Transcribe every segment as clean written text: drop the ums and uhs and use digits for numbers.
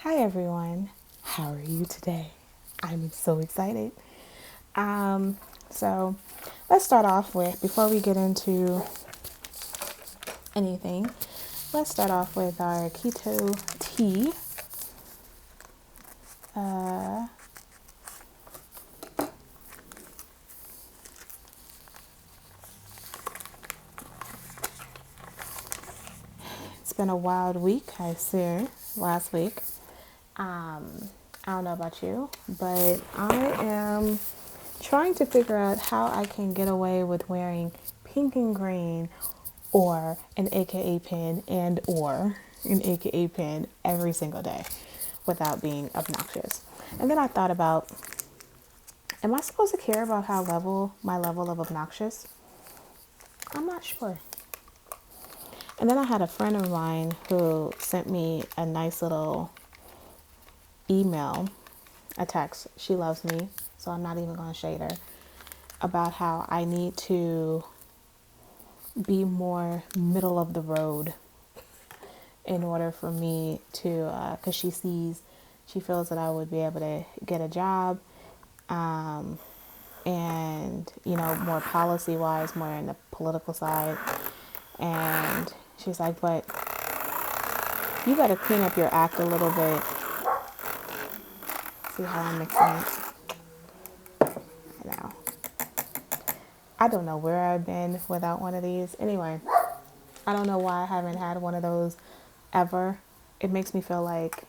Hi everyone, how are you today? I'm so excited. Um, so let's start off with, before we get into anything, let's start off with our keto tea. Uh, it's been a wild week, I swear, last week. I don't know about you, but I am trying to figure out how I can get away with wearing pink and green or an AKA pin and or an AKA pin every single day without being obnoxious. And then I thought about, am I supposed to care about my level of obnoxious? I'm not sure. And then I had a friend of mine who sent me a nice little email, a text. She loves me, so I'm not even going to shade her, about how I need to be more middle of the road in order for me to, because she feels that I would be able to get a job, and, more policy wise, more in the political side. And she's like, but you got to clean up your act a little bit. See how I'm mixing it now. I don't know where I've been without one of these. Anyway, I don't know why I haven't had one of those ever. It makes me feel like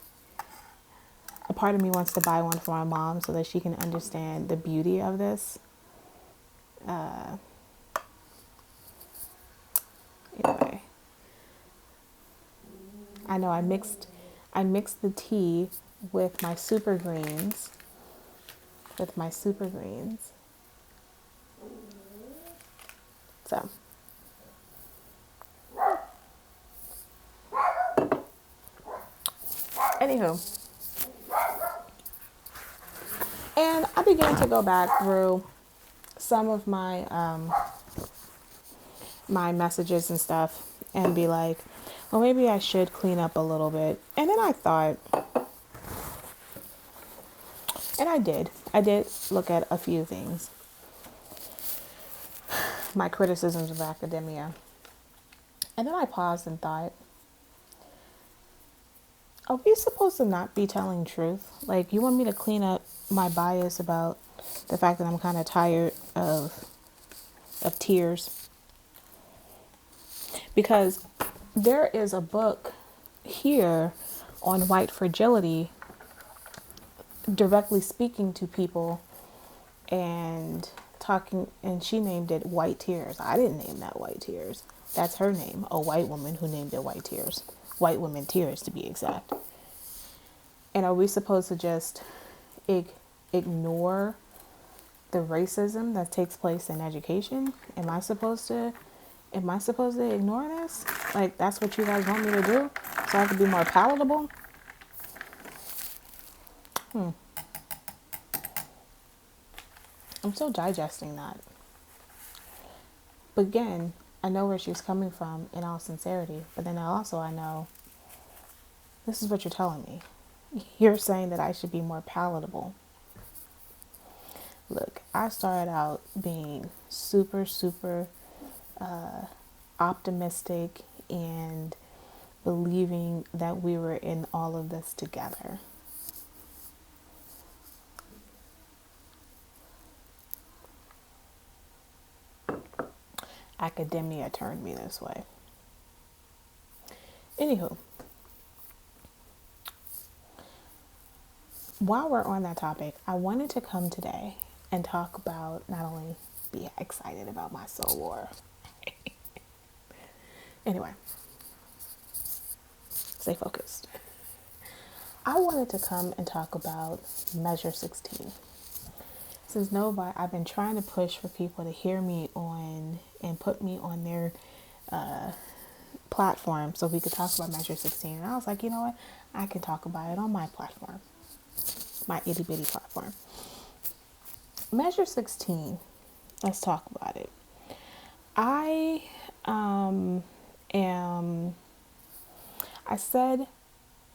a part of me wants to buy one for my mom so that she can understand the beauty of this. Anyway, I know I mixed the tea with my super greens. So, anywho, and I began to go back through some of my messages and stuff and be like, well, maybe I should clean up a little bit. And then I thought, and I did look at a few things, my criticisms of academia. And then I paused and thought, are we supposed to not be telling truth? Like, you want me to clean up my bias about the fact that I'm kind of tired of tears? Because there is a book here on white fragility directly speaking to people and talking, and she named it White Tears. I didn't name that White Tears. That's her name, a white woman who named it White Tears. White women tears, to be exact. And are we supposed to just ignore the racism that takes place in education? Am I supposed to ignore this? Like, that's what you guys want me to do so I can be more palatable? I'm still digesting that. But again, I know where she's coming from in all sincerity, but then I know this is what you're telling me. You're saying that I should be more palatable. Look, I started out being super, super optimistic and believing that we were in all of this together. Academia turned me this way. Anywho, while we're on that topic, I wanted to come today and talk about, not only be excited about my Soul War. Anyway, stay focused. I wanted to come and talk about Measure 16. Since nobody, I've been trying to push for people to hear me on and put me on their platform so we could talk about Measure 16. And I was like, you know what? I can talk about it on my platform, my itty bitty platform. Measure 16, let's talk about it. I am, I said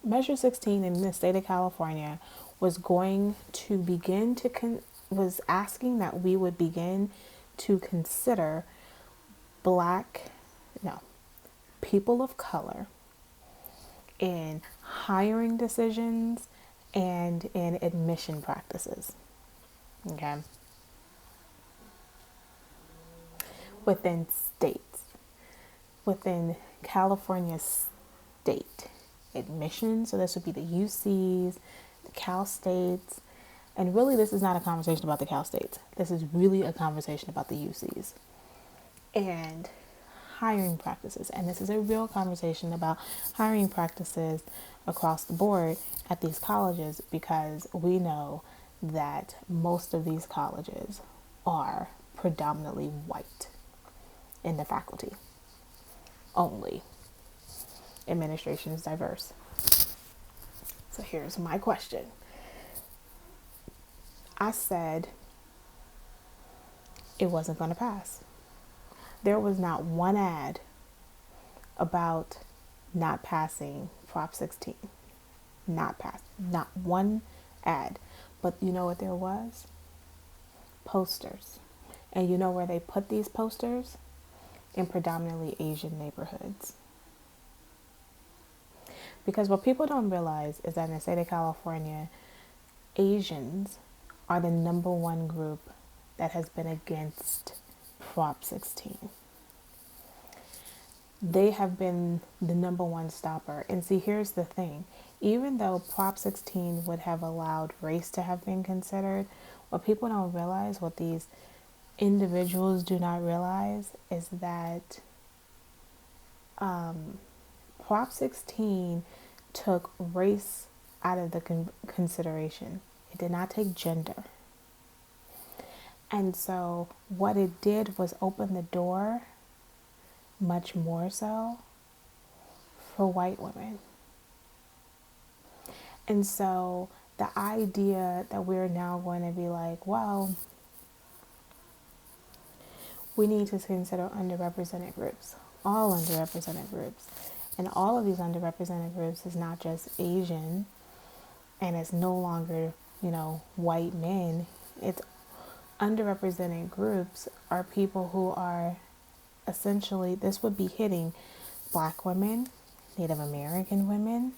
Measure 16 in the state of California was going to begin to was asking that we would begin to consider black, no, people of color in hiring decisions and in admission practices. Okay. Within states, within California state admissions. So this would be the UCs, the Cal States. And really, this is not a conversation about the Cal States. This is really a conversation about the UCs and hiring practices. And this is a real conversation about hiring practices across the board at these colleges, because we know that most of these colleges are predominantly white in the faculty only. Administration is diverse. So here's my question. I said it wasn't going to pass. There was not one ad about not passing Prop 16. Not one ad. But you know what there was? Posters. And you know where they put these posters? In predominantly Asian neighborhoods. Because what people don't realize is that in the state of California, Asians are the number one group that has been against Prop 16. They have been the number one stopper. And see, here's the thing. Even though Prop 16 would have allowed race to have been considered, what people don't realize, what these individuals do not realize, is that Prop 16 took race out of the consideration. It did not take gender. And so what it did was open the door much more so for white women. And so the idea that we're now going to be like, well, we need to consider underrepresented groups, all underrepresented groups. And all of these underrepresented groups is not just Asian, and it's no longer, white men. It's underrepresented groups are people who are essentially, this would be hitting Black women, Native American women,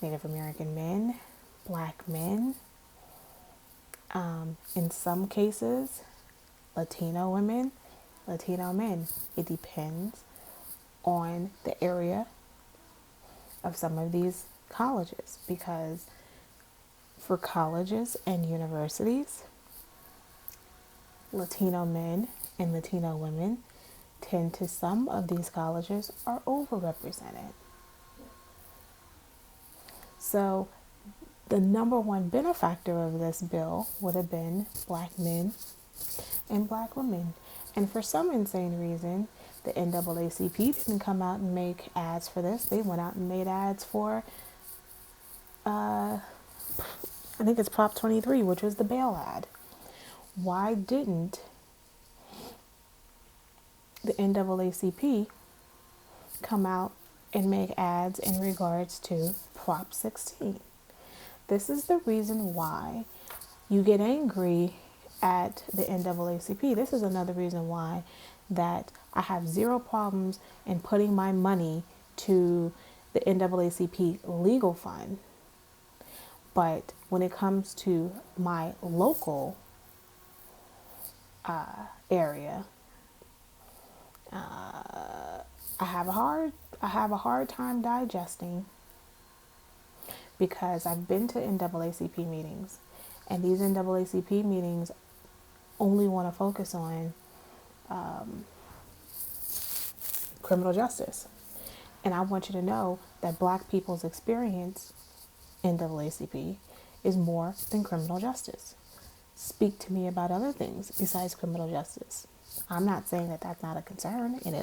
Native American men, Black men, in some cases, Latino women, Latino men. It depends on the area of some of these colleges, because for colleges and universities, Latino men and Latino women tend to, some of these colleges are overrepresented. So the number one benefactor of this bill would have been Black men and Black women. And for some insane reason, the NAACP didn't come out and make ads for this. They went out and made ads for, I think it's Prop 23, which was the bail ad. Why didn't the NAACP come out and make ads in regards to Prop 16? This is the reason why you get angry at the NAACP. This is another reason why that I have zero problems in putting my money to the NAACP legal fund. But when it comes to my local area, I have a hard time digesting, because I've been to NAACP meetings, and these NAACP meetings only want to focus on criminal justice. And I want you to know that Black people's experience in NAACP is more than criminal justice. Speak to me about other things besides criminal justice. I'm not saying that that's not a concern. It is.